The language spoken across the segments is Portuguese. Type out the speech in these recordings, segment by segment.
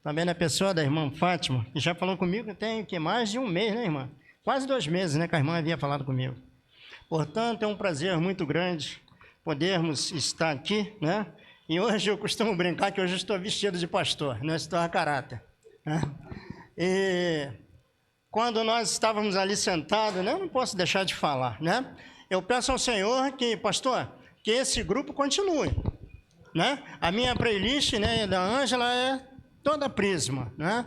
também na pessoa da irmã Fátima, que já falou comigo tem mais de um mês, né, irmã? Quase 2 meses, né, que a irmã havia falado comigo. Portanto, é um prazer muito grande podermos estar aqui, né? E hoje eu costumo brincar que hoje eu estou vestido de pastor, não estou a caráter, né? E quando nós estávamos ali sentados, né, eu não posso deixar de falar, né? Eu peço ao Senhor que, pastor, que esse grupo continue, né? A minha playlist, né, da Ângela é toda Prisma, né?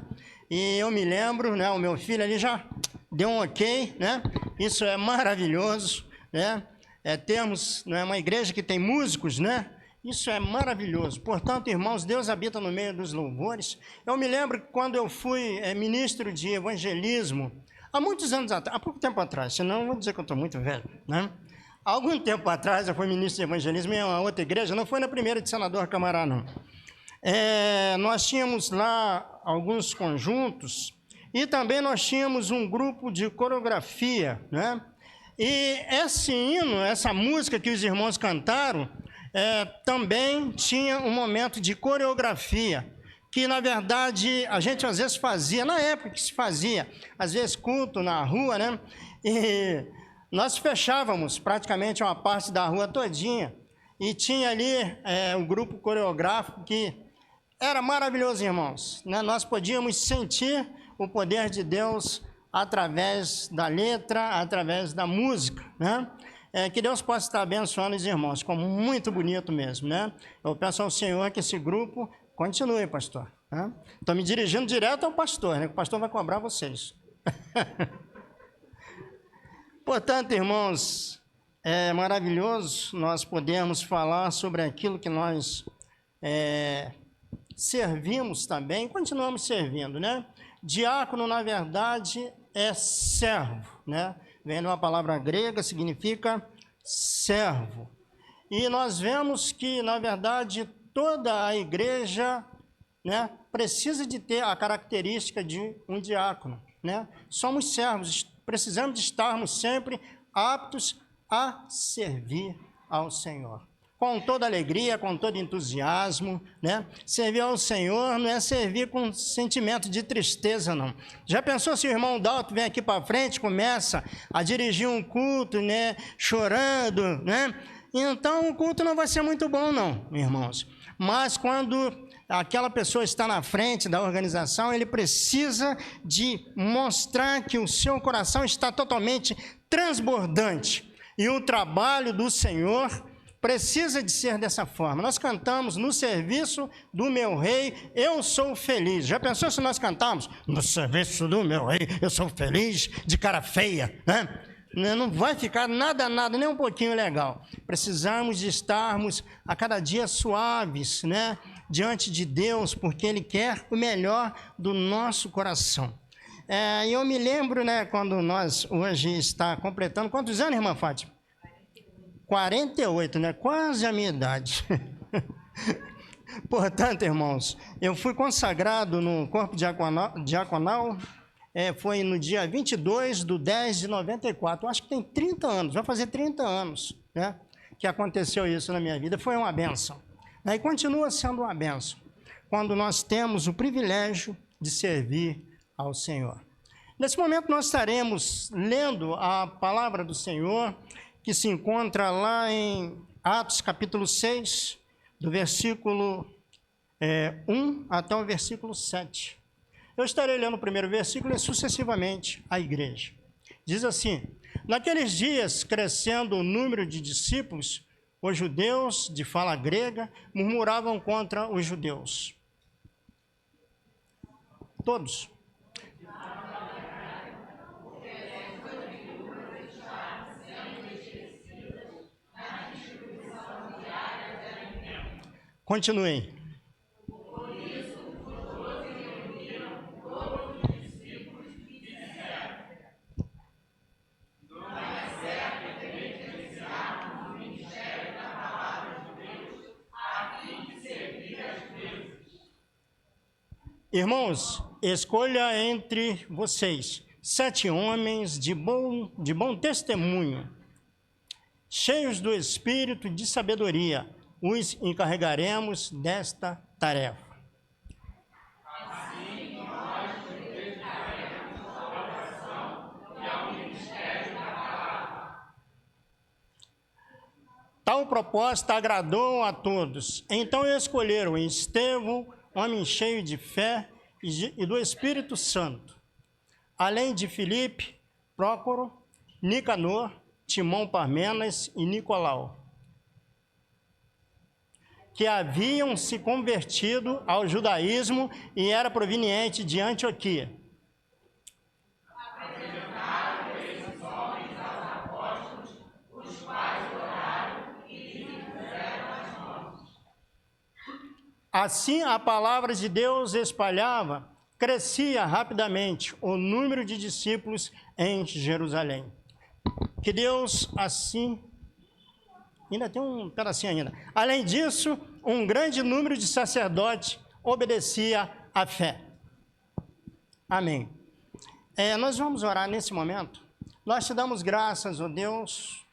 E eu me lembro, né, o meu filho ali já deu um ok, né? Isso é maravilhoso, né? Termos, né, uma igreja que tem músicos, né? Isso é maravilhoso. Portanto, irmãos, Deus habita no meio dos louvores. Eu me lembro que quando eu fui ministro de evangelismo, há muitos anos atrás, há pouco tempo atrás, senão eu vou dizer que eu estou muito velho, né? Há algum tempo atrás eu fui ministro de evangelismo em uma outra igreja, não foi na primeira de Senador Camará, não. Nós tínhamos lá alguns conjuntos e também nós tínhamos um grupo de coreografia, né? E esse hino, essa música que os irmãos cantaram, também tinha um momento de coreografia, que na verdade a gente às vezes fazia, na época que se fazia, às vezes culto na rua, né? E nós fechávamos praticamente uma parte da rua todinha e tinha ali um grupo coreográfico que era maravilhoso, irmãos, né? Nós podíamos sentir o poder de Deus através da letra, através da música, né? Que Deus possa estar abençoando os irmãos, ficou muito bonito mesmo, né? Eu peço ao Senhor que esse grupo continue, pastor, né? Estou me dirigindo direto ao pastor, né? O pastor vai cobrar vocês. Portanto, irmãos, é maravilhoso nós podermos falar sobre aquilo que nós servimos também, continuamos servindo, né? Diácono, na verdade, é servo, né? Vem de uma palavra grega, significa servo. E nós vemos que, na verdade, toda a igreja, né, precisa de ter a característica de um diácono, né? Somos servos, precisamos de estarmos sempre aptos a servir ao Senhor. Com toda alegria, com todo entusiasmo, né? Servir ao Senhor não é servir com sentimento de tristeza, não. Já pensou se o irmão Dalton vem aqui para frente, começa a dirigir um culto, né? Chorando, né? Então o culto não vai ser muito bom, não, irmãos. Mas quando aquela pessoa está na frente da organização, ele precisa de mostrar que o seu coração está totalmente transbordante. E o trabalho do Senhor precisa de ser dessa forma. Nós cantamos no serviço do meu rei, eu sou feliz. Já pensou se nós cantamos no serviço do meu rei, eu sou feliz, de cara feia, né? Não vai ficar nada, nem um pouquinho legal. Precisamos de estarmos a cada dia suaves, né? Diante de Deus, porque Ele quer o melhor do nosso coração. E eu me lembro, né, quando nós hoje está completando, quantos anos, irmã Fátima? 48, né? Quase a minha idade. Portanto, irmãos, eu fui consagrado no corpo diaconal, foi no dia 22/10/94, acho que tem 30 anos, vai fazer 30 anos, né, que aconteceu isso na minha vida, foi uma bênção. E continua sendo uma bênção, quando nós temos o privilégio de servir ao Senhor. Nesse momento nós estaremos lendo a palavra do Senhor, que se encontra lá em Atos capítulo 6, do versículo 1 até o versículo 7. Eu estarei lendo o primeiro versículo e sucessivamente a igreja. Diz assim: naqueles dias, crescendo o número de discípulos, os judeus de fala grega murmuravam contra os judeus. Todos. Continuem. Por isso, os 12 reuniram todos os discípulos e disseram: não é certo negligenciarmos o ministério da palavra de Deus, a fim de servir as deuses. Irmãos, escolha entre vocês 7 homens de bom testemunho, cheios do espírito e de sabedoria, os encarregaremos desta tarefa. Assim proposta agradou a todos. Então escolheram Estevão, homem cheio de fé e do Espírito Santo, além de Filipe, Prócoro, Nicanor, Timão Parmenas e Nicolau, que haviam se convertido ao judaísmo e era proveniente de Antioquia. Apresentaram esses homens aos apóstolos, os quais oraram e lhes impuseram as mãos. Assim a palavra de Deus espalhava, crescia rapidamente o número de discípulos em Jerusalém. Que Deus assim... Ainda tem um pedacinho ainda. Além disso, um grande número de sacerdotes obedecia à fé. Amém. Nós vamos orar nesse momento. Nós te damos graças, ó Deus,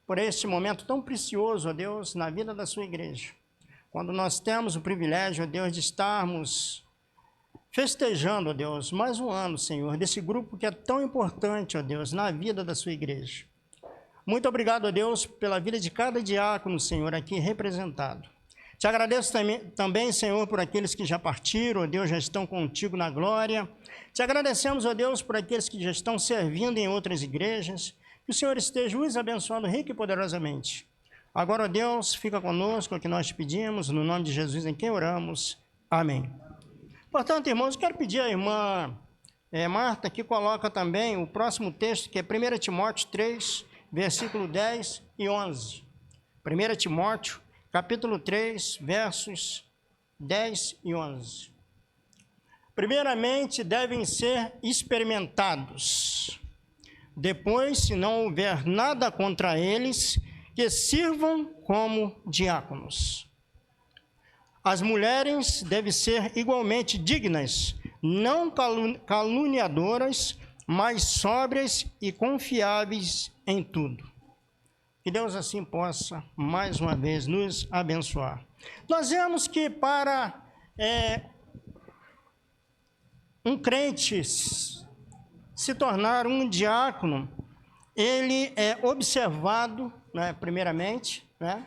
por este momento tão precioso, ó Deus, na vida da sua igreja. Quando nós temos o privilégio, ó Deus, de estarmos festejando, ó Deus, mais um ano, Senhor, desse grupo que é tão importante, ó Deus, na vida da sua igreja. Muito obrigado a Deus pela vida de cada diácono, Senhor, aqui representado. Te agradeço também, Senhor, por aqueles que já partiram, ó Deus, já estão contigo na glória. Te agradecemos, ó Deus, por aqueles que já estão servindo em outras igrejas. Que o Senhor esteja os abençoando rico e poderosamente. Agora, ó Deus, fica conosco, é o que nós te pedimos, no nome de Jesus em quem oramos. Amém. Portanto, irmãos, quero pedir à irmã Marta que coloca também o próximo texto, que é 1 Timóteo 3, versículo 10 e 11. 1 Timóteo, capítulo 3, versos 10 e 11. Primeiramente, devem ser experimentados. Depois, se não houver nada contra eles, que sirvam como diáconos. As mulheres devem ser igualmente dignas, não caluniadoras, mas sóbrias e confiáveis em tudo. Que Deus assim possa, mais uma vez, nos abençoar. Nós vemos que para um crente se tornar um diácono, ele é observado, né, primeiramente, né,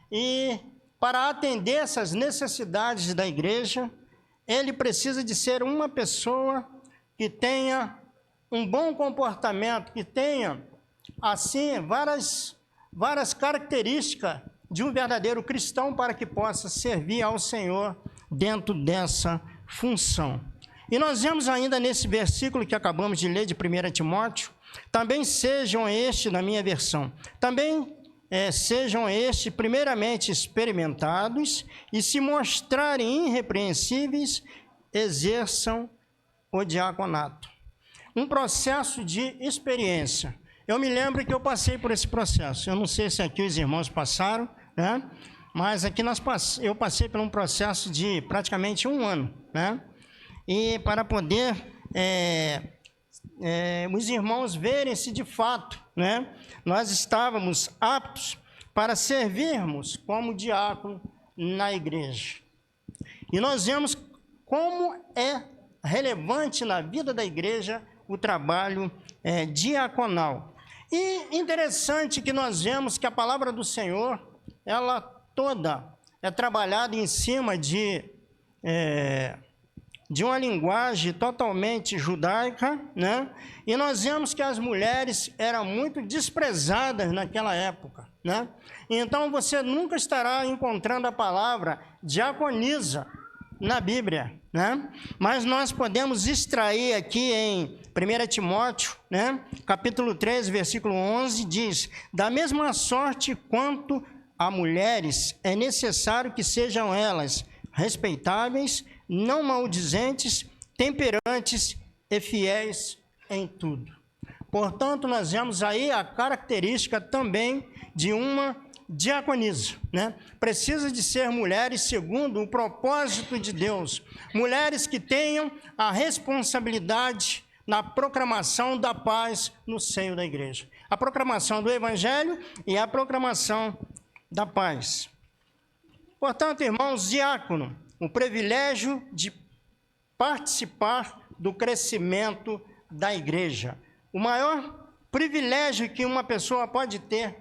e para atender essas necessidades da igreja, ele precisa de ser uma pessoa que tenha um bom comportamento, que tenha, assim, várias características de um verdadeiro cristão para que possa servir ao Senhor dentro dessa função. E nós vemos ainda nesse versículo que acabamos de ler de 1 Timóteo, também sejam estes, na minha versão, também sejam estes primeiramente experimentados e se mostrarem irrepreensíveis, exerçam o diaconato. Um processo de experiência. Eu me lembro que eu passei por esse processo. Eu não sei se aqui os irmãos passaram, né? Mas aqui eu passei por um processo de praticamente 1 ano, né? E para poder os irmãos verem se de fato, né, nós estávamos aptos para servirmos como diácono na igreja. E nós vemos como é relevante na vida da igreja o trabalho diaconal. E interessante que nós vemos que a palavra do Senhor, ela toda é trabalhada em cima de uma linguagem totalmente judaica, né? E nós vemos que as mulheres eram muito desprezadas naquela época, né? Então você nunca estará encontrando a palavra diaconisa na Bíblia, né? Mas nós podemos extrair aqui em 1 Timóteo, né? Capítulo 3, versículo 11, diz: da mesma sorte quanto a mulheres, é necessário que sejam elas respeitáveis, não maldizentes, temperantes e fiéis em tudo. Portanto, nós vemos aí a característica também de uma diaconisa, né? Precisa de ser mulheres segundo o propósito de Deus, mulheres que tenham a responsabilidade na proclamação da paz no seio da igreja, a proclamação do evangelho e a proclamação da paz. Portanto, irmãos, diácono, o privilégio de participar do crescimento da igreja. O maior privilégio que uma pessoa pode ter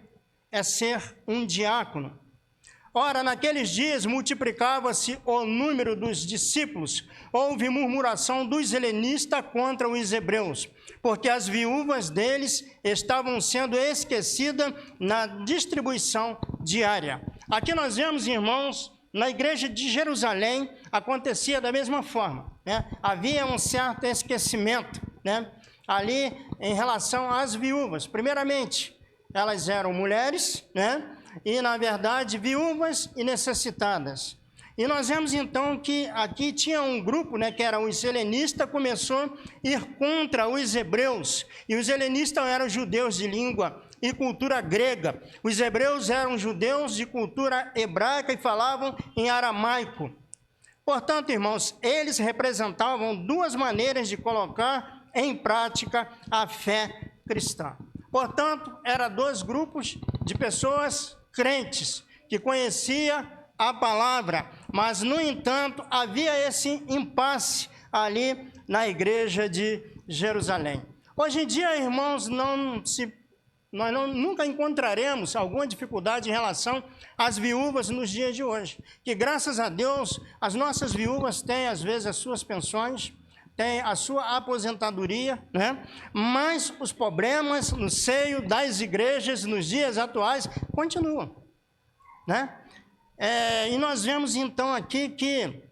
é ser um diácono. Ora, naqueles dias multiplicava-se o número dos discípulos, houve murmuração dos helenistas contra os hebreus, porque as viúvas deles estavam sendo esquecidas na distribuição diária. Aqui nós vemos, irmãos, na igreja de Jerusalém acontecia da mesma forma, né? Havia um certo esquecimento, né? Ali em relação às viúvas. Primeiramente, elas eram mulheres, né? E, na verdade, viúvas e necessitadas. E nós vemos, então, que aqui tinha um grupo, né, que era os helenistas, começou a ir contra os hebreus. E os helenistas eram judeus de língua e cultura grega. Os hebreus eram judeus de cultura hebraica e falavam em aramaico. Portanto, irmãos, eles representavam duas maneiras de colocar em prática a fé cristã. Portanto, eram dois grupos de pessoas crentes, que conhecia a palavra, mas, no entanto, havia esse impasse ali na igreja de Jerusalém. Hoje em dia, irmãos, nós nunca encontraremos alguma dificuldade em relação às viúvas nos dias de hoje, que, graças a Deus, as nossas viúvas têm, às vezes, as suas pensões, tem a sua aposentadoria, né? Mas os problemas no seio das igrejas nos dias atuais continuam, né? E nós vemos então aqui que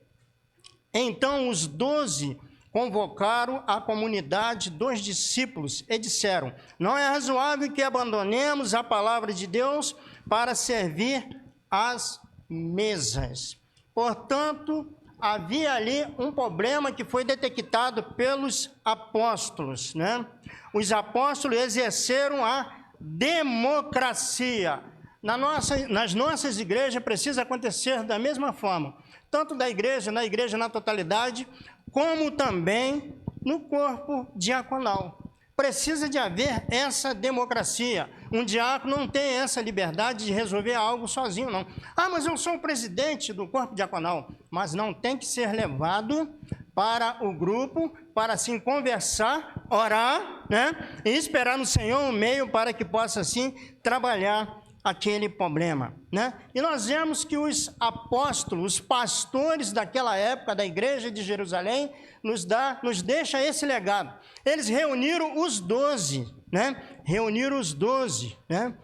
então os 12 convocaram a comunidade dos discípulos e disseram: não é razoável que abandonemos a palavra de Deus para servir às mesas. Portanto, havia ali um problema que foi detectado pelos apóstolos, né? Os apóstolos exerceram a democracia. Nas nossas igrejas precisa acontecer da mesma forma, tanto na igreja na totalidade, como também no corpo diaconal. Precisa de haver essa democracia. Um diácono não tem essa liberdade de resolver algo sozinho, não. Ah, mas eu sou o presidente do corpo diaconal. Mas não tem que ser levado para o grupo, para assim conversar, orar, né? E esperar no Senhor um meio para que possa assim trabalhar aquele problema, né? E nós vemos que os apóstolos, os pastores daquela época da igreja de Jerusalém, nos deixa esse legado. Eles reuniram os 12, né? Reuniram os 12, né?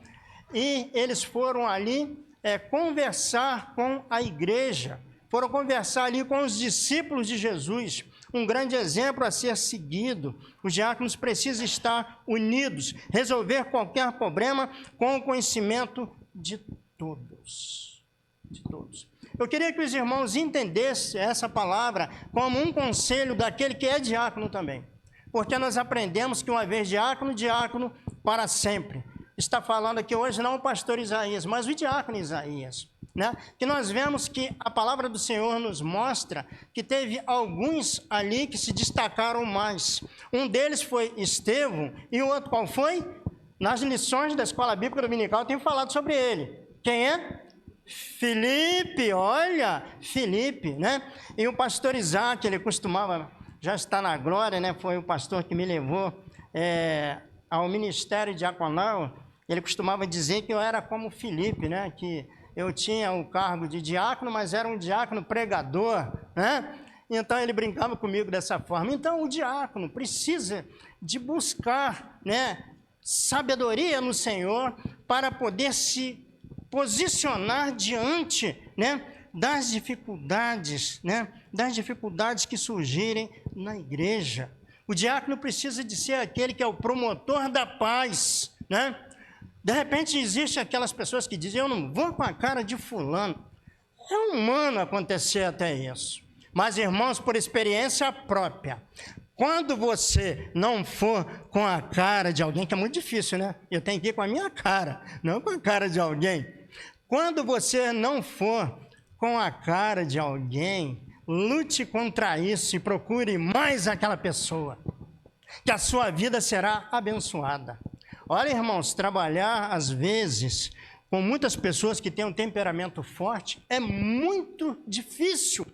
E eles foram ali conversar com a igreja, foram conversar ali com os discípulos de Jesus, um grande exemplo a ser seguido. Os diáconos precisam estar unidos, resolver qualquer problema com o conhecimento de todos. De todos. Eu queria que os irmãos entendessem essa palavra como um conselho daquele que é diácono também. Porque nós aprendemos que uma vez diácono, diácono para sempre. Está falando aqui hoje não o pastor Isaías, mas o diácono Isaías, né? Que nós vemos que a palavra do Senhor nos mostra que teve alguns ali que se destacaram mais. Um deles foi Estevão e o outro qual foi? Nas lições da Escola Bíblica Dominical eu tenho falado sobre ele. Quem é? Filipe, olha, Filipe, né? E o pastor Isaac, ele costumava, já está na glória, né? Foi o pastor que me levou ao ministério diaconal. Ele costumava dizer que eu era como Filipe, né? Que eu tinha o cargo de diácono, mas era um diácono pregador, né? Então, ele brincava comigo dessa forma. Então, o diácono precisa de buscar, né, sabedoria no Senhor para poder se posicionar diante, né, das dificuldades, né, das dificuldades que surgirem na igreja. O diácono precisa de ser aquele que é o promotor da paz, né? De repente, existem aquelas pessoas que dizem: eu não vou com a cara de fulano. É humano acontecer até isso. Mas, irmãos, por experiência própria, quando você não for com a cara de alguém, que é muito difícil, né? Eu tenho que ir com a minha cara, não com a cara de alguém. Quando você não for com a cara de alguém, lute contra isso e procure mais aquela pessoa, que a sua vida será abençoada. Olha, irmãos, trabalhar, às vezes, com muitas pessoas que têm um temperamento forte é muito difícil.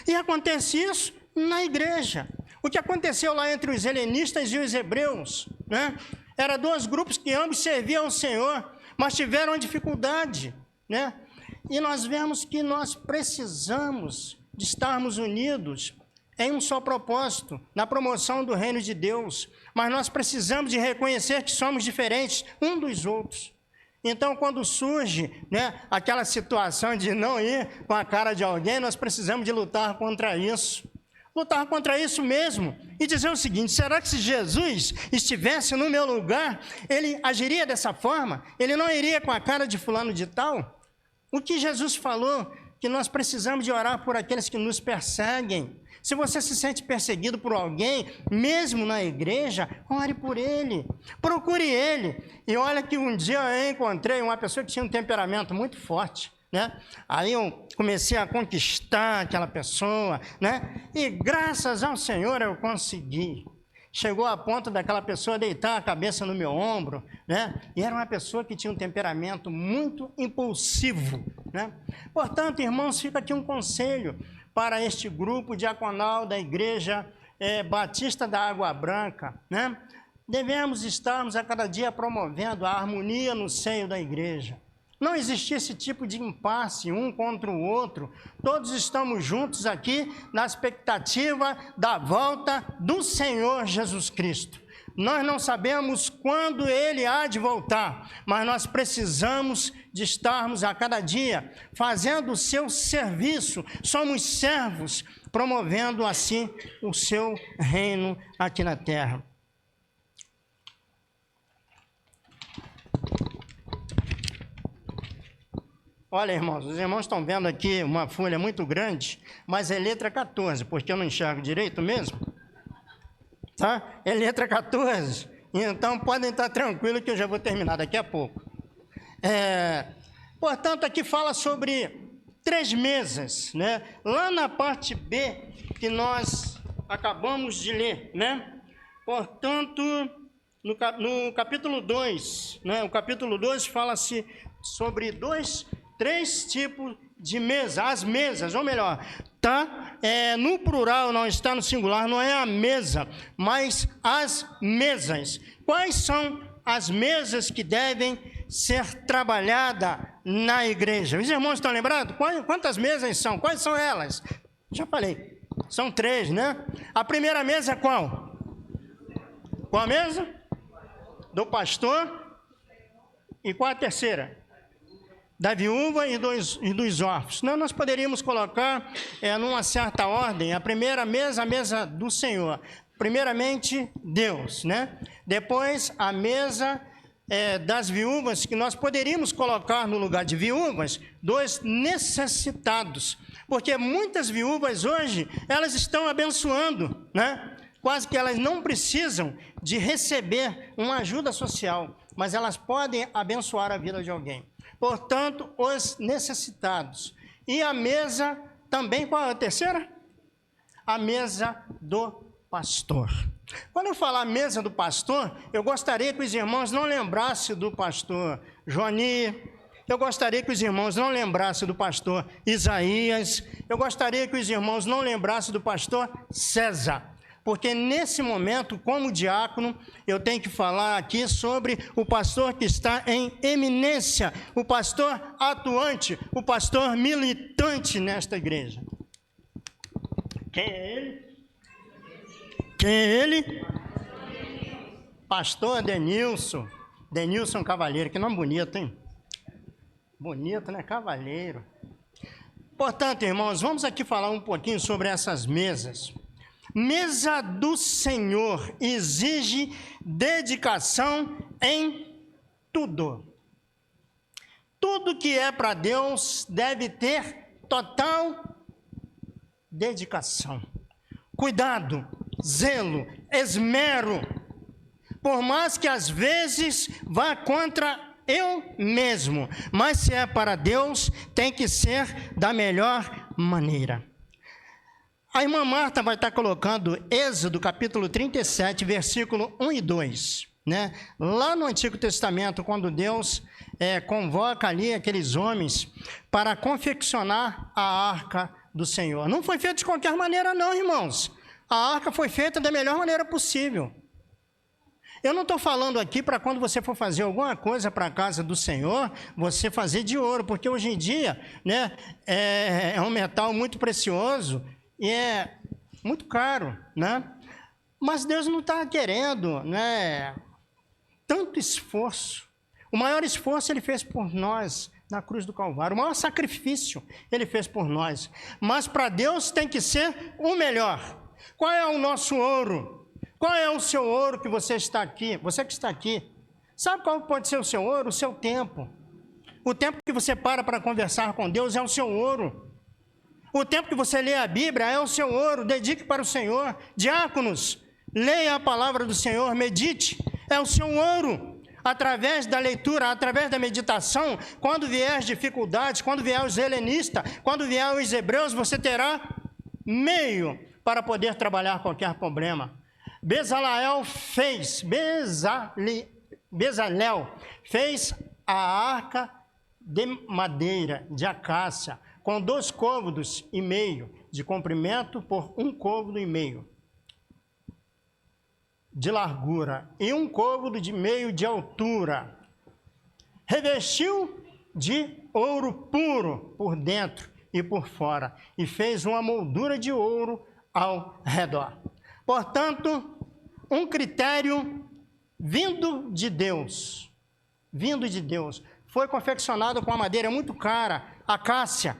E acontece isso na igreja. O que aconteceu lá entre os helenistas e os hebreus, né? Eram dois grupos que ambos serviam ao Senhor, mas tiveram dificuldade, né? E nós vemos que nós precisamos de estarmos unidos em um só propósito, na promoção do reino de Deus, mas nós precisamos de reconhecer que somos diferentes um dos outros. Então, quando surge, né, aquela situação de não ir com a cara de alguém, nós precisamos de lutar contra isso. Lutar contra isso mesmo e dizer o seguinte: será que se Jesus estivesse no meu lugar, ele agiria dessa forma? Ele não iria com a cara de fulano de tal? O que Jesus falou, que nós precisamos de orar por aqueles que nos perseguem. Se você se sente perseguido por alguém, mesmo na igreja, ore por ele, procure ele. E olha que um dia eu encontrei uma pessoa que tinha um temperamento muito forte, né? Aí eu comecei a conquistar aquela pessoa, né? E graças ao Senhor eu consegui. Chegou a ponto daquela pessoa deitar a cabeça no meu ombro, né? E era uma pessoa que tinha um temperamento muito impulsivo, né? Portanto, irmãos, fica aqui um conselho para este grupo diaconal da Igreja Batista da Água Branca, né? Devemos estarmos a cada dia promovendo a harmonia no seio da igreja. Não existe esse tipo de impasse um contra o outro. Todos estamos juntos aqui na expectativa da volta do Senhor Jesus Cristo. Nós não sabemos quando Ele há de voltar, mas nós precisamos de estarmos a cada dia fazendo o seu serviço. Somos servos, promovendo assim o seu reino aqui na terra. Olha, irmãos, os irmãos estão vendo aqui uma folha muito grande, mas é letra 14, porque eu não enxergo direito mesmo. Tá? É letra 14. Então, podem estar tranquilos que eu já vou terminar daqui a pouco. Portanto, aqui fala sobre 3 mesas, né? Lá na parte B, que nós acabamos de ler, né? Portanto, no capítulo 2, né? O capítulo 2 fala-se sobre 3 tipos de mesa, as mesas, ou melhor, tá? No plural, não está no singular, não é a mesa, mas as mesas. Quais são as mesas que devem ser trabalhadas na igreja? Os irmãos estão lembrados? Quantas mesas são? Quais são elas? Já falei, são 3, né? A primeira mesa é qual? Qual a mesa? Do pastor. E qual a terceira? Da viúva e dos órfãos. Não, nós poderíamos colocar numa certa ordem. A primeira mesa, a mesa do Senhor. Primeiramente, Deus, né? Depois, a mesa das viúvas, que nós poderíamos colocar no lugar de viúvas, dos necessitados. Porque muitas viúvas hoje, elas estão abençoando, né? Quase que elas não precisam de receber uma ajuda social, mas elas podem abençoar a vida de alguém. Portanto, os necessitados. E a mesa também, qual é a terceira? A mesa do pastor. Quando eu falar mesa do pastor, eu gostaria que os irmãos não lembrassem do pastor Joani, eu gostaria que os irmãos não lembrassem do pastor Isaías, eu gostaria que os irmãos não lembrassem do pastor César. Porque nesse momento, como diácono, eu tenho que falar aqui sobre o pastor que está em eminência, o pastor atuante, o pastor militante nesta igreja. Quem é ele? Quem é ele? Pastor Denilson. Denilson Cavalheiro, que nome bonito, hein? Bonito, né? Cavalheiro. Portanto, irmãos, vamos aqui falar um pouquinho sobre essas mesas. Mesa do Senhor exige dedicação em tudo. Tudo que é para Deus deve ter total dedicação, cuidado, zelo, esmero. Por mais que às vezes vá contra eu mesmo, mas se é para Deus, tem que ser da melhor maneira. A irmã Marta vai estar colocando Êxodo capítulo 37, versículo 1 e 2. Né? Lá no Antigo Testamento, quando Deus convoca ali aqueles homens para confeccionar a arca do Senhor. Não foi feito de qualquer maneira não, irmãos. A arca foi feita da melhor maneira possível. Eu não estou falando aqui para quando você for fazer alguma coisa para a casa do Senhor, você fazer de ouro, porque hoje em dia, né, é um metal muito precioso e é muito caro, né? Mas Deus não está querendo, né, tanto esforço. O maior esforço Ele fez por nós na cruz do Calvário. O maior sacrifício Ele fez por nós. Mas para Deus tem que ser o melhor. Qual é o nosso ouro? Qual é o seu ouro que você está aqui? Você que está aqui. Sabe qual pode ser o seu ouro? O seu tempo. O tempo que você para conversar com Deus é o seu ouro. O tempo que você lê a Bíblia é o seu ouro. Dedique para o Senhor. Diáconos, leia a palavra do Senhor, medite. É o seu ouro. Através da leitura, através da meditação, quando vier as dificuldades, quando vier os helenistas, quando vier os hebreus, você terá meio para poder trabalhar qualquer problema. Bezalel fez a arca de madeira, de acácia, com 2,5 côvados de comprimento por 1,5 côvado de largura e 1,5 côvado de altura. Revestiu de ouro puro por dentro e por fora e fez uma moldura de ouro ao redor. Portanto, um critério vindo de Deus, foi confeccionado com uma madeira muito cara, acácia,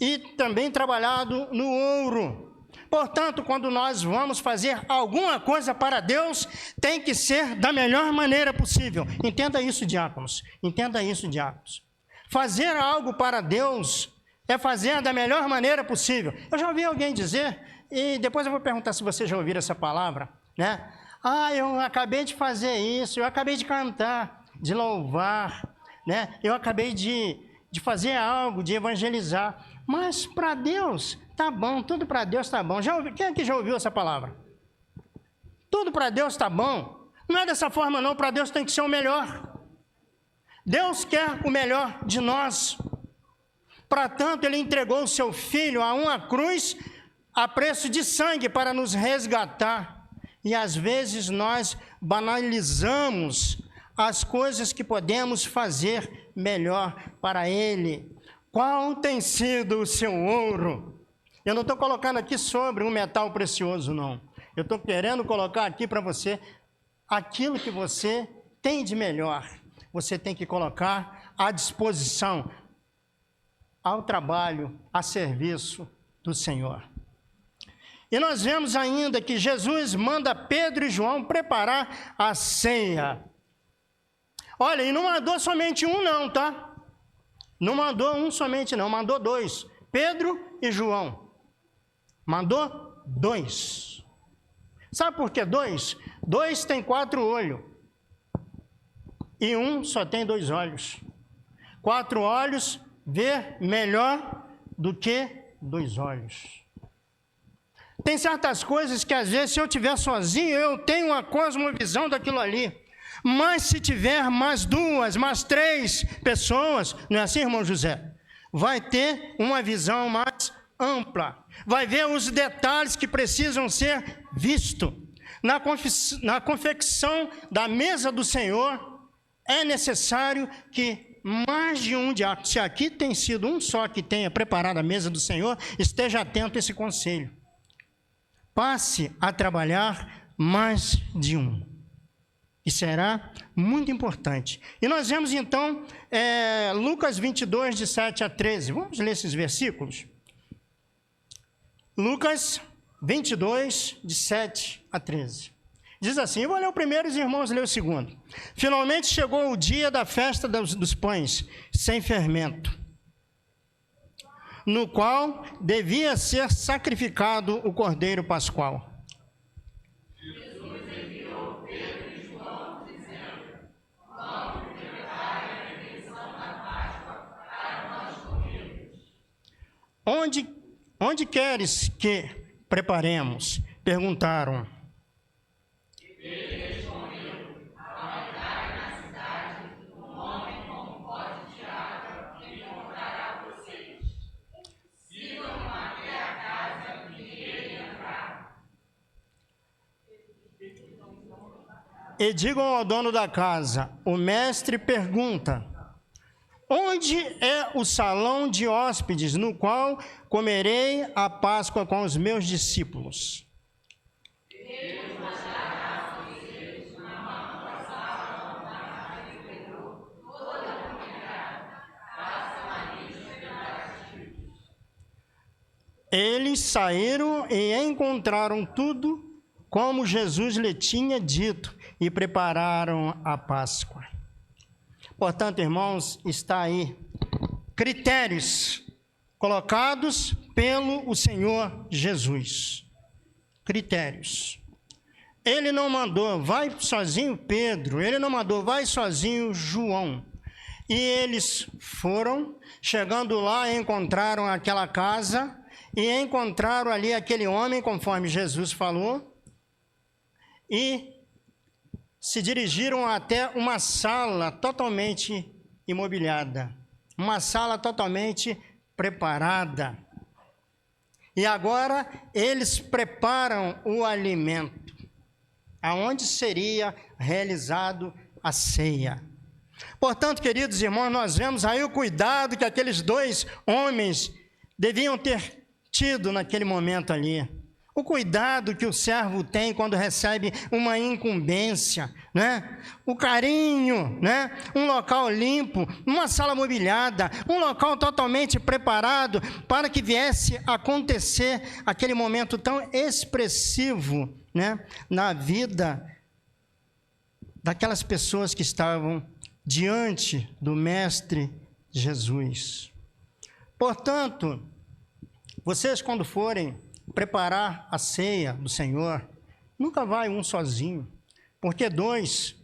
e também trabalhado no ouro. Portanto, quando nós vamos fazer alguma coisa para Deus, tem que ser da melhor maneira possível. Entenda isso, diáconos. Entenda isso, diáconos. Fazer algo para Deus é fazer da melhor maneira possível. Eu já ouvi alguém dizer, e depois eu vou perguntar se vocês já ouviram essa palavra, né? Eu acabei de fazer isso, eu acabei de cantar, de louvar, né? Eu acabei de fazer algo, de evangelizar. Mas para Deus tá bom, tudo para Deus tá bom. Quem aqui já ouviu essa palavra? Tudo para Deus tá bom. Não é dessa forma não, para Deus tem que ser o melhor. Deus quer o melhor de nós. Para tanto, Ele entregou o seu Filho a uma cruz a preço de sangue para nos resgatar. E às vezes nós banalizamos as coisas que podemos fazer melhor para Ele. Qual tem sido o seu ouro? Eu não estou colocando aqui sobre um metal precioso, não. Eu estou querendo colocar aqui para você aquilo que você tem de melhor. Você tem que colocar à disposição, ao trabalho, a serviço do Senhor. E nós vemos ainda que Jesus manda Pedro e João preparar a ceia. Olha, e não mandou somente um não, tá? Não mandou um somente não, mandou 2. Pedro e João. Mandou 2. Sabe por que 2? 2 tem 4 olhos. E um só tem 2 olhos. 4 olhos vê melhor do que 2 olhos. Tem certas coisas que às vezes se eu estiver sozinho, eu tenho uma cosmovisão daquilo ali. Mas se tiver mais 2, mais 3 pessoas, não é assim, irmão José? Vai ter uma visão mais ampla. Vai ver os detalhes que precisam ser vistos. Na confecção da mesa do Senhor, é necessário que mais de um diácono, se aqui tem sido um só que tenha preparado a mesa do Senhor, esteja atento a esse conselho. Passe a trabalhar mais de um. E será muito importante. E nós vemos então Lucas 22, de 7 a 13. Vamos ler esses versículos? Lucas 22, de 7 a 13. Diz assim, eu vou ler o primeiro e os irmãos ler o segundo. Finalmente chegou o dia da festa dos pães, sem fermento, no qual devia ser sacrificado o cordeiro pascual. Jesus enviou Pedro e João, dizendo, vamos preparar a refeição da Páscoa para nós comermos. Onde queres que preparemos? Perguntaram. Ele respondeu, ao entrar na cidade, um homem com um pote de água lhe contará vocês. Sigam até a casa que ele entrar. e digam ao dono da casa: o mestre pergunta: onde é o salão de hóspedes no qual comerei a Páscoa com os meus discípulos? Eles saíram e encontraram tudo como Jesus lhe tinha dito e prepararam a Páscoa. Portanto, irmãos, está aí critérios colocados pelo Senhor Jesus. Critérios. Ele não mandou, vai sozinho Pedro, ele não mandou, vai sozinho João. E eles foram, chegando lá, encontraram aquela casa e encontraram ali aquele homem, conforme Jesus falou, e se dirigiram até uma sala totalmente imobiliada, uma sala totalmente preparada. E agora eles preparam o alimento, aonde seria realizado a ceia. Portanto, queridos irmãos, nós vemos aí o cuidado que aqueles dois homens deviam ter tido naquele momento ali. O cuidado que o servo tem quando recebe uma incumbência, né? O carinho, né? Um local limpo, uma sala mobiliada, um local totalmente preparado para que viesse a acontecer aquele momento tão expressivo, né? Na vida daquelas pessoas que estavam diante do Mestre Jesus. Portanto, vocês quando forem preparar a ceia do Senhor, nunca vai um sozinho, porque dois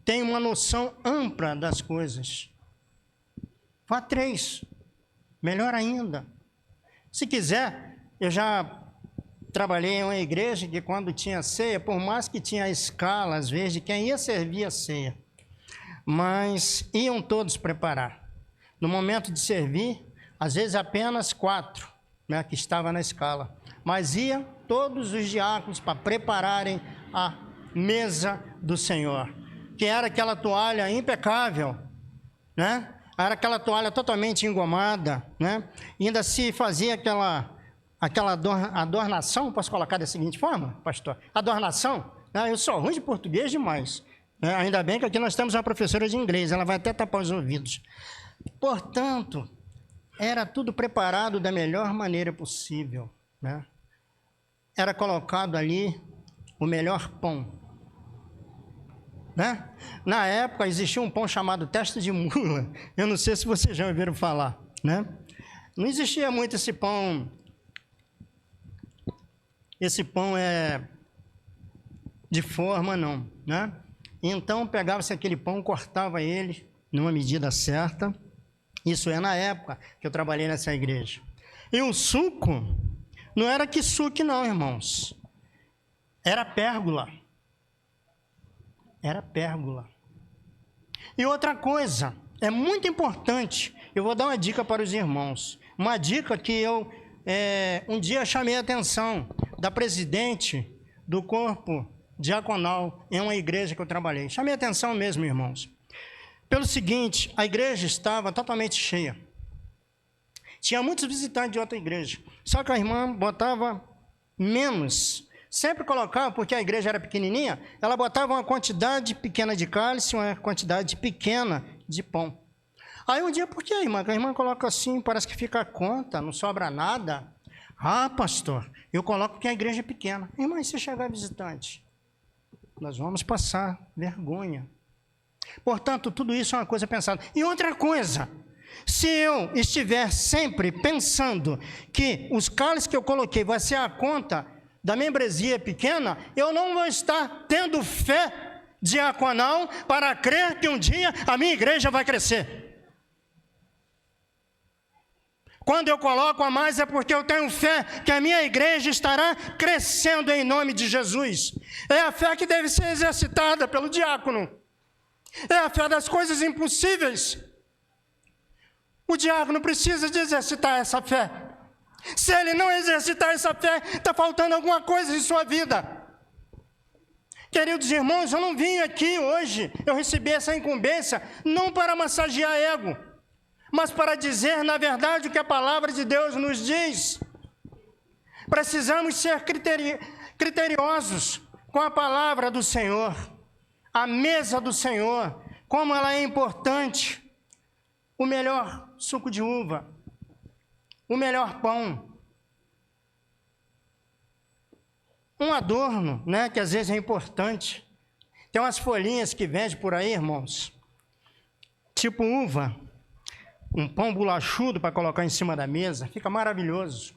têm uma noção ampla das coisas. Vá três, melhor ainda. Se quiser, eu já trabalhei em uma igreja que quando tinha ceia, por mais que tinha a escala, às vezes, de quem ia servir a ceia, mas iam todos preparar. No momento de servir, às vezes apenas 4, né, que estava na escala. Mas iam todos os diáconos para prepararem a mesa do Senhor, que era aquela toalha impecável, né? Era aquela toalha totalmente engomada, né? E ainda se fazia aquela adornação, posso colocar da seguinte forma, pastor? Adornação, né? Eu sou ruim de português demais, né? Ainda bem que aqui nós temos uma professora de inglês, ela vai até tapar os ouvidos. Portanto, era tudo preparado da melhor maneira possível, né? Era colocado ali o melhor pão, né? Na época existia um pão chamado testa de mula, eu não sei se vocês já ouviram falar, né? Não existia muito esse pão é de forma não, né? Então pegava-se aquele pão, cortava ele numa medida certa, isso é na época que eu trabalhei nessa igreja. E o suco não era kisuke não, irmãos. Era pérgola. Era pérgola. E outra coisa, é muito importante, eu vou dar uma dica para os irmãos. Uma dica que eu um dia chamei a atenção da presidente do corpo diaconal em uma igreja que eu trabalhei. Chamei a atenção mesmo, irmãos. Pelo seguinte, a igreja estava totalmente cheia. Tinha muitos visitantes de outra igreja. Só que a irmã botava menos. Sempre colocava, porque a igreja era pequenininha, ela botava uma quantidade pequena de cálice, uma quantidade pequena de pão. Aí um dia, por que, irmã? A irmã coloca assim, parece que fica a conta, não sobra nada. Ah, pastor, eu coloco porque a igreja é pequena. Irmã, e se chegar visitante? Nós vamos passar vergonha. Portanto, tudo isso é uma coisa pensada. E outra coisa, se eu estiver sempre pensando que os cálices que eu coloquei vai ser a conta da membresia pequena, eu não vou estar tendo fé diaconal para crer que um dia a minha igreja vai crescer. Quando eu coloco a mais é porque eu tenho fé que a minha igreja estará crescendo em nome de Jesus. É a fé que deve ser exercitada pelo diácono. É a fé das coisas impossíveis. O diácono precisa de exercitar essa fé. Se ele não exercitar essa fé, está faltando alguma coisa em sua vida. Queridos irmãos, eu não vim aqui hoje, eu recebi essa incumbência, não para massagear ego, mas para dizer, na verdade, o que a palavra de Deus nos diz. Precisamos ser criteriosos com a palavra do Senhor, a mesa do Senhor, como ela é importante. O melhor suco de uva, o melhor pão, um adorno, né, que às vezes é importante. Tem umas folhinhas que vende por aí, irmãos, tipo uva, um pão bolachudo para colocar em cima da mesa, fica maravilhoso.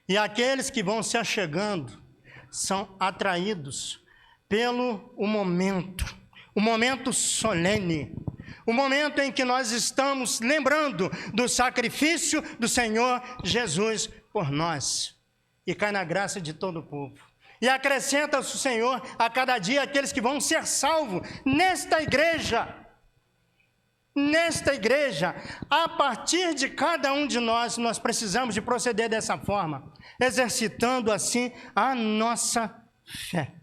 E aqueles que vão se achegando são atraídos pelo o momento solene, o momento em que nós estamos lembrando do sacrifício do Senhor Jesus por nós. E cai na graça de todo o povo. E acrescenta-se o Senhor a cada dia aqueles que vão ser salvos nesta igreja. Nesta igreja, a partir de cada um de nós, nós precisamos de proceder dessa forma, exercitando assim a nossa fé.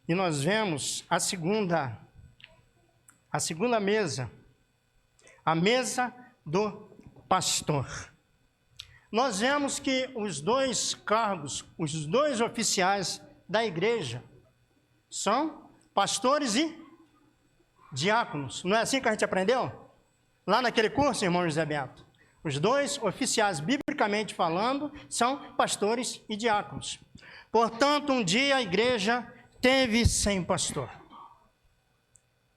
E nós vemos a segunda mesa, a mesa do pastor. Nós vemos que os dois cargos, os dois oficiais da igreja são pastores e diáconos. Não é assim que a gente aprendeu? Lá naquele curso, irmão José Beto. Os dois oficiais, biblicamente falando, são pastores e diáconos. Portanto, um dia a igreja teve sem pastor.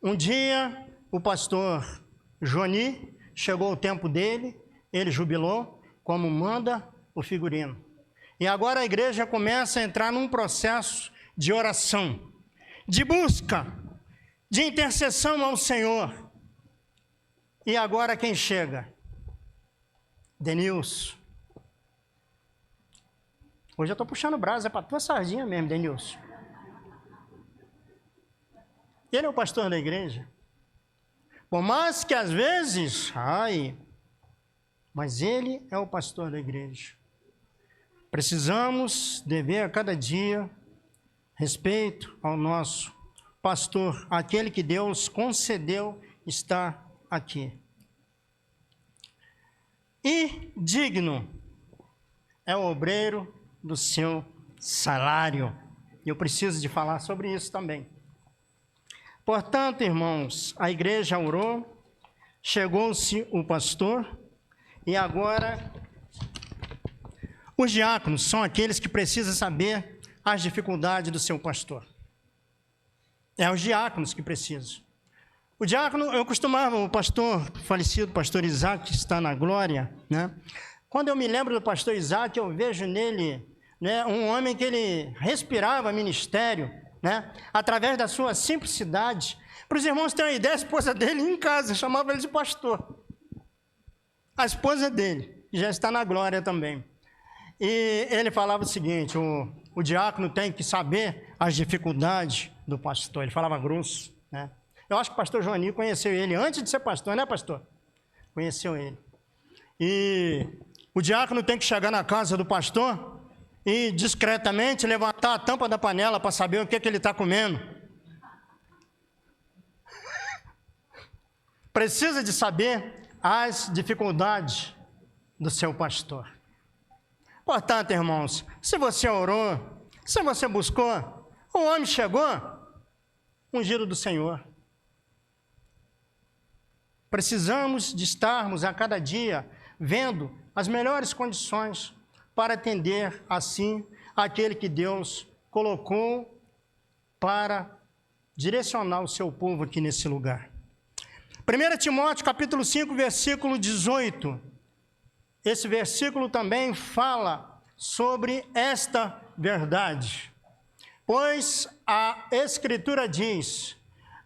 Um dia o pastor Joni, chegou o tempo dele, ele jubilou, como manda o figurino. E agora a igreja começa a entrar num processo de oração, de busca, de intercessão ao Senhor. E agora quem chega? Denilson. Hoje eu estou puxando brasa para tua sardinha mesmo, Denilson. Ele é o pastor da igreja. Por mais que às vezes, mas ele é o pastor da igreja. Precisamos dever a cada dia respeito ao nosso pastor, aquele que Deus concedeu estar aqui. E digno é o obreiro do seu salário. Eu preciso de falar sobre isso também. Portanto, irmãos, a igreja orou, chegou-se o pastor, e agora os diáconos são aqueles que precisam saber as dificuldades do seu pastor. É os diáconos que precisam. O diácono, eu costumava, o pastor falecido, pastor Isaac, que está na glória, né? Quando eu me lembro do pastor Isaac, eu vejo nele, né, um homem que ele respirava ministério, né, através da sua simplicidade. Para os irmãos terem uma ideia, a esposa dele em casa chamava ele de pastor. A esposa dele, que já está na glória também. E ele falava o seguinte, o diácono tem que saber as dificuldades do pastor. Ele falava grosso, né? Eu acho que o pastor Joaninho conheceu ele antes de ser pastor, né, pastor? Conheceu ele. E o diácono tem que chegar na casa do pastor e discretamente levantar a tampa da panela para saber o que ele está comendo. Precisa de saber as dificuldades do seu pastor. Portanto, irmãos, se você orou, se você buscou, o homem chegou, ungido do Senhor. Precisamos de estarmos a cada dia vendo as melhores condições para atender, assim, aquele que Deus colocou para direcionar o seu povo aqui nesse lugar. 1 Timóteo, capítulo 5, versículo 18. Esse versículo também fala sobre esta verdade. Pois a Escritura diz,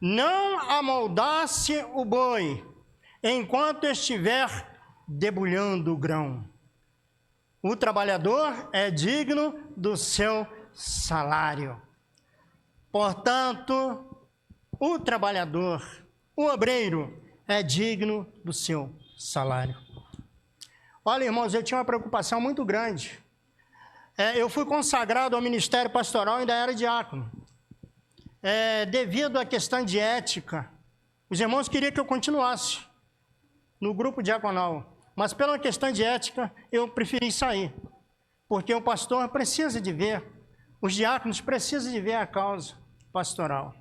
não amoldasse o boi, enquanto estiver debulhando o grão. O trabalhador é digno do seu salário. Portanto, o trabalhador, o obreiro, é digno do seu salário. Olha, irmãos, eu tinha uma preocupação muito grande. Eu fui consagrado ao ministério pastoral e ainda era diácono. Devido à questão de ética, os irmãos queriam que eu continuasse no grupo diaconal, mas pela questão de ética, eu preferi sair, porque o pastor precisa de ver, os diáconos precisam de ver a causa pastoral,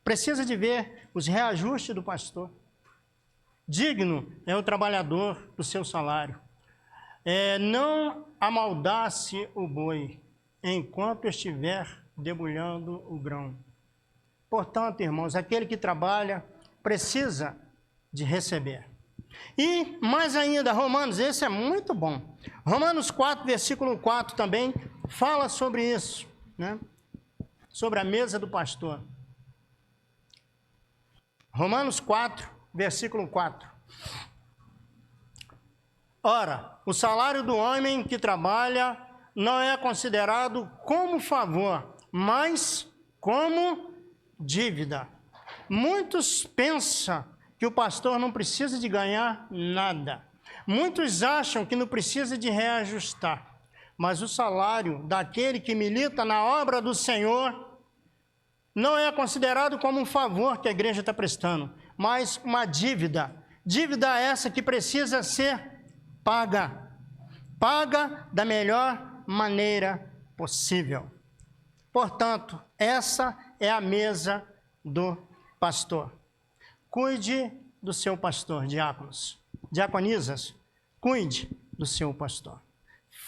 precisa de ver os reajustes do pastor. Digno é o trabalhador do seu salário. Não amaldace o boi enquanto estiver debulhando o grão. Portanto, irmãos, aquele que trabalha precisa de receber. E mais ainda, Romanos, esse é muito bom. Romanos 4, versículo 4 também fala sobre isso, né? Sobre a mesa do pastor. Romanos 4, versículo 4. Ora, o salário do homem que trabalha não é considerado como favor, mas como dívida. Muitos pensam que o pastor não precisa de ganhar nada. Muitos acham que não precisa de reajustar. Mas o salário daquele que milita na obra do Senhor não é considerado como um favor que a igreja está prestando, mas uma dívida. Dívida essa que precisa ser paga. Paga da melhor maneira possível. Portanto, essa é a mesa do pastor. Cuide do seu pastor, diáconos. Diaconisas, cuide do seu pastor.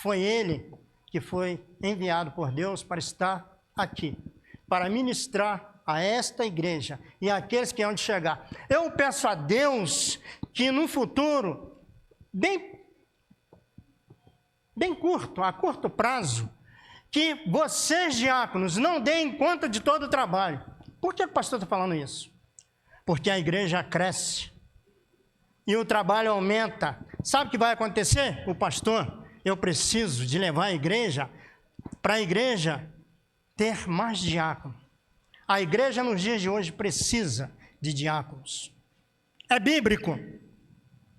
Foi ele que foi enviado por Deus para estar aqui, para ministrar a esta igreja e àqueles que hão de chegar. Eu peço a Deus que no futuro, bem a curto prazo, que vocês, diáconos, não deem conta de todo o trabalho. Por que o pastor está falando isso? Porque a igreja cresce e o trabalho aumenta. Sabe o que vai acontecer? O pastor, eu preciso de levar a igreja para a igreja ter mais diáconos. A igreja nos dias de hoje precisa de diáconos. É bíblico.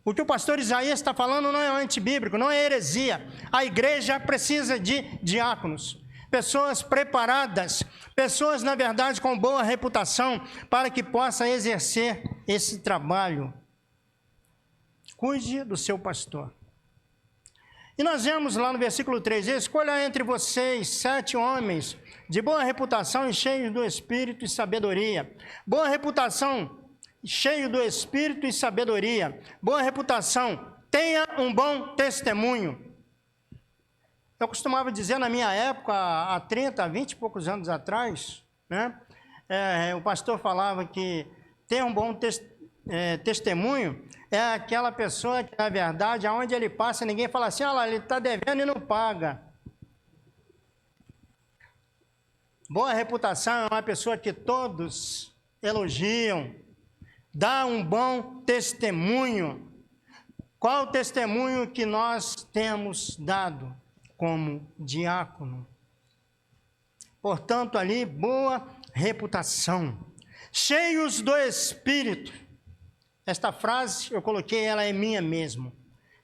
O que o pastor Isaías está falando não é antibíblico, não é heresia. A igreja precisa de diáconos. Pessoas preparadas, pessoas, na verdade, com boa reputação, para que possa exercer esse trabalho. Cuide do seu pastor. E nós vemos lá no versículo 3, escolha entre vocês 7 homens de boa reputação e cheios do Espírito e sabedoria. Boa reputação, cheio do Espírito e sabedoria. Boa reputação, tenha um bom testemunho. Eu costumava dizer na minha época, há 30, 20 e poucos anos atrás, né? O pastor falava que ter um bom testemunho é aquela pessoa que, na verdade, aonde ele passa, ninguém fala assim, olha lá, ele está devendo e não paga. Boa reputação é uma pessoa que todos elogiam, dá um bom testemunho. Qual o testemunho que nós temos dado como diácono? Portanto, ali, boa reputação. Cheios do Espírito. Esta frase, eu coloquei, ela é minha mesmo.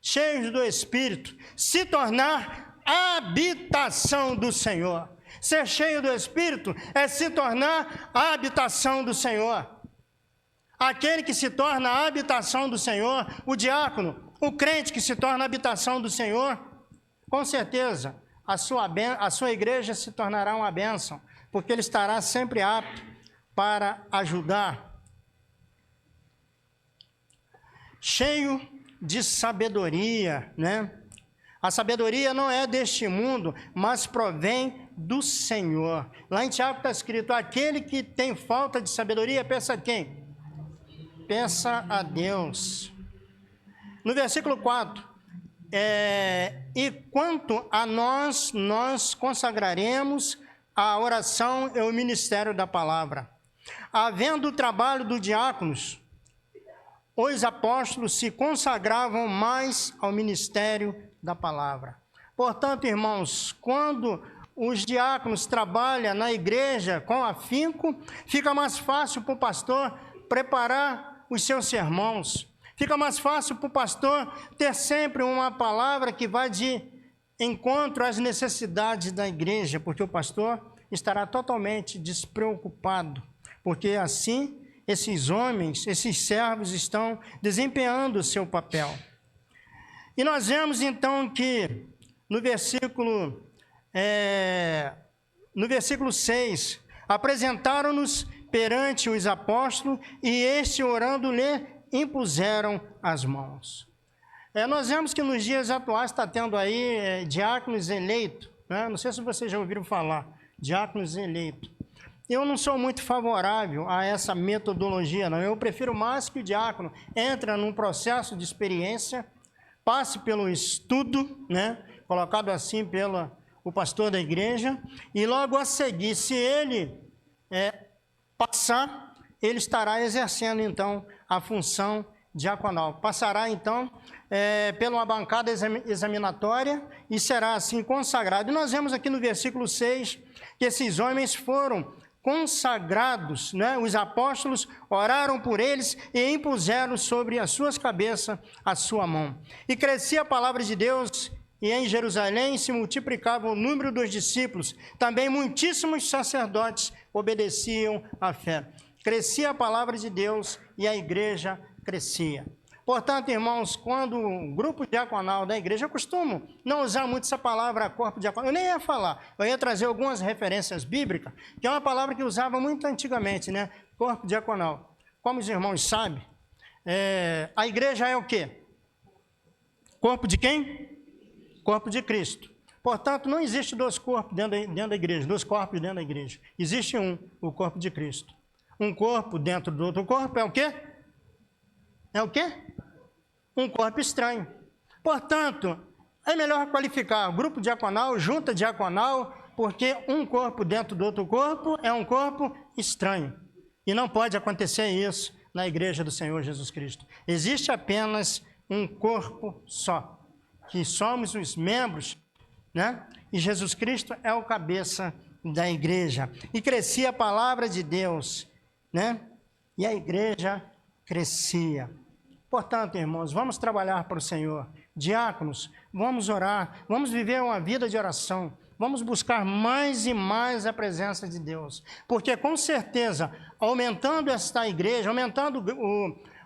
Cheios do Espírito, se tornar habitação do Senhor. Ser cheio do Espírito é se tornar a habitação do Senhor. Aquele que se torna a habitação do Senhor, o diácono, o crente que se torna a habitação do Senhor, com certeza, a sua igreja se tornará uma bênção, porque ele estará sempre apto para ajudar. Cheio de sabedoria, né? A sabedoria não é deste mundo, mas provém do Senhor. Lá em Tiago está escrito, aquele que tem falta de sabedoria, peça a quem? Peça a Deus. No versículo 4, e quanto a nós consagraremos a oração e o ministério da palavra. Havendo o trabalho dos diáconos, os apóstolos se consagravam mais ao ministério da palavra. Portanto, irmãos, quando os diáconos trabalham na igreja com afinco, fica mais fácil para o pastor preparar os seus sermões, Fica mais fácil para o pastor ter sempre uma palavra que vai de encontro às necessidades da igreja, porque o pastor estará totalmente despreocupado, porque assim esses homens, esses servos estão desempenhando o seu papel. E nós vemos então que no versículo 6, apresentaram-nos perante os apóstolos e este orando lhe impuseram as mãos. Nós vemos que nos dias atuais está tendo aí diáconos eleitos, né? Não sei se vocês já ouviram falar, diáconos eleitos. Eu não sou muito favorável a essa metodologia, não. Eu prefiro mais que o diácono entre num processo de experiência, passe pelo estudo, né? Colocado assim pelo pastor da igreja, e logo a seguir, se ele passar, ele estará exercendo então a função diaconal. Passará então pela uma bancada examinatória e será assim consagrado. E nós vemos aqui no versículo 6 que esses homens foram consagrados, né? Os apóstolos oraram por eles e impuseram sobre as suas cabeças a sua mão. E crescia a palavra de Deus, e em Jerusalém se multiplicava o número dos discípulos. Também muitíssimos sacerdotes obedeciam à fé. Crescia a palavra de Deus e a igreja crescia. Portanto, irmãos, quando o grupo diaconal da igreja, eu costumo não usar muito essa palavra corpo diaconal, eu nem ia falar, eu ia trazer algumas referências bíblicas, que é uma palavra que usava muito antigamente, né? Corpo diaconal. Como os irmãos sabem, a igreja é o quê? Corpo de quem? Corpo de Cristo. Portanto, não existe dois corpos dentro da igreja, dois corpos dentro da igreja. Existe um, o corpo de Cristo. Um corpo dentro do outro corpo é o quê? É o quê? Um corpo estranho. Portanto, é melhor qualificar grupo diaconal, junta diaconal, porque um corpo dentro do outro corpo é um corpo estranho. E não pode acontecer isso na igreja do Senhor Jesus Cristo. Existe apenas um corpo só, que somos os membros, né? E Jesus Cristo é o cabeça da igreja. E crescia a palavra de Deus, né? E a igreja crescia. Portanto, irmãos, vamos trabalhar para o Senhor. Diáconos, vamos orar, vamos viver uma vida de oração, vamos buscar mais e mais a presença de Deus. Porque, com certeza, aumentando esta igreja, aumentando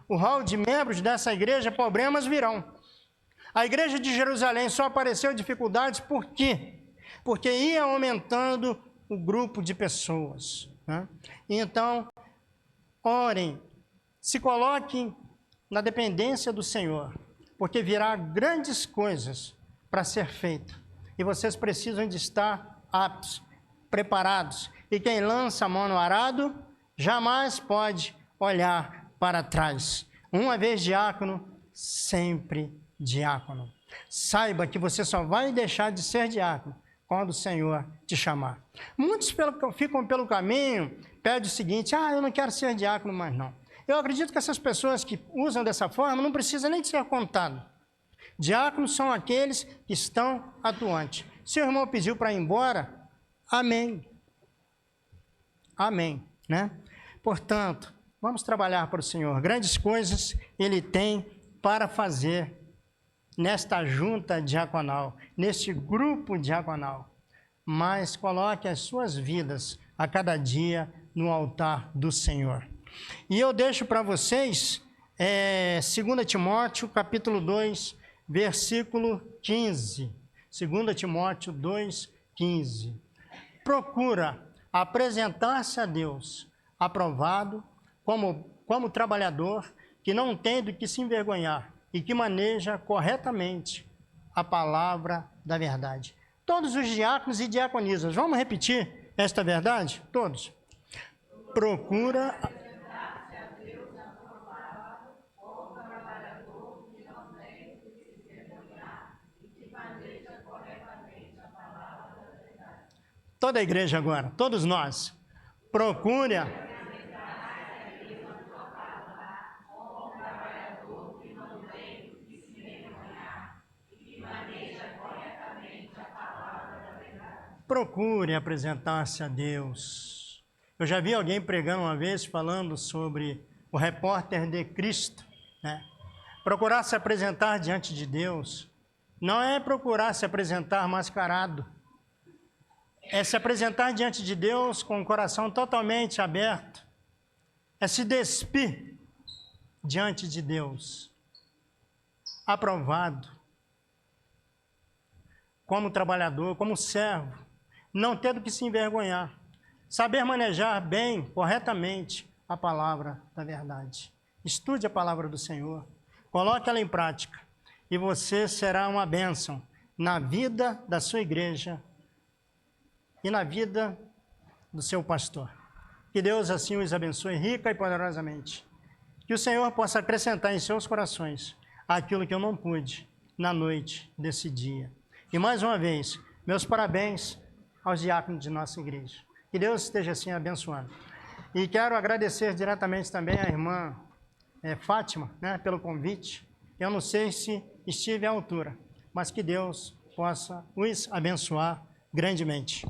o hall de membros dessa igreja, problemas virão. A igreja de Jerusalém só apareceu dificuldades por quê? Porque ia aumentando o grupo de pessoas, né? Então, orem, se coloquem na dependência do Senhor, porque virá grandes coisas para ser feito. E vocês precisam de estar aptos, preparados. E quem lança a mão no arado, jamais pode olhar para trás. Uma vez diácono, sempre diácono. Saiba que você só vai deixar de ser diácono quando o Senhor te chamar. Muitos ficam pelo caminho, pedem o seguinte: eu não quero ser diácono mais não. Eu acredito que essas pessoas que usam dessa forma não precisam nem de ser contado. Diáconos são aqueles que estão atuantes. Se o irmão pediu para ir embora, amém. Amém, né? Portanto, vamos trabalhar para o Senhor. Grandes coisas Ele tem para fazer nesta junta diaconal, neste grupo diaconal. Mas coloque as suas vidas a cada dia no altar do Senhor. E eu deixo para vocês 2 Timóteo, capítulo 2, versículo 15. 2 Timóteo 2, 15. Procura apresentar-se a Deus aprovado como trabalhador que não tem do que se envergonhar e que maneja corretamente a palavra da verdade. Todos os diáconos e diaconisas, vamos repetir esta verdade? Todos. Procura toda a igreja agora, todos nós, procure apresentar-se a Deus. Eu já vi alguém pregando uma vez falando sobre o repórter de Cristo, né? Procurar se apresentar diante de Deus não é procurar se apresentar mascarado. É se apresentar diante de Deus com o coração totalmente aberto. É se despir diante de Deus, aprovado, como trabalhador, como servo, não tendo que se envergonhar. Saber manejar bem, corretamente, a palavra da verdade. Estude a palavra do Senhor, coloque ela em prática, e você será uma bênção na vida da sua igreja e na vida do seu pastor. Que Deus assim os abençoe rica e poderosamente. Que o Senhor possa acrescentar em seus corações aquilo que eu não pude na noite desse dia. E mais uma vez, meus parabéns aos diáconos de nossa igreja. Que Deus esteja assim abençoando. E quero agradecer diretamente também à irmã Fátima, pelo convite. Eu não sei se estive à altura, mas que Deus possa os abençoar grandemente.